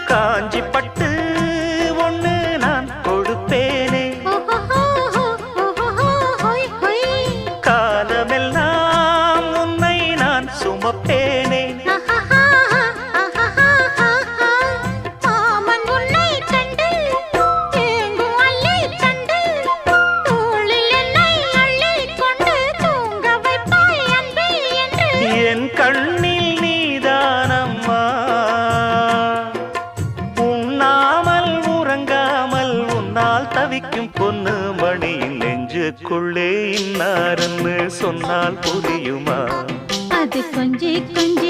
காஞ்சி பட்டு ஒண்ணு நான் கொடுப்பேனே, காலமெல்லாம் உன்னை நான் சுமப்பேனே. என் கண்ணில் நீதானம்மா, உண்ணாமல் உறங்காமல் உன்னால் தவிக்கும் பொண்ணு மணியின் நெஞ்சுக்குள்ளே இன்னாருன்னு சொன்னால் புரியுமா? அது கொஞ்சி கொஞ்சி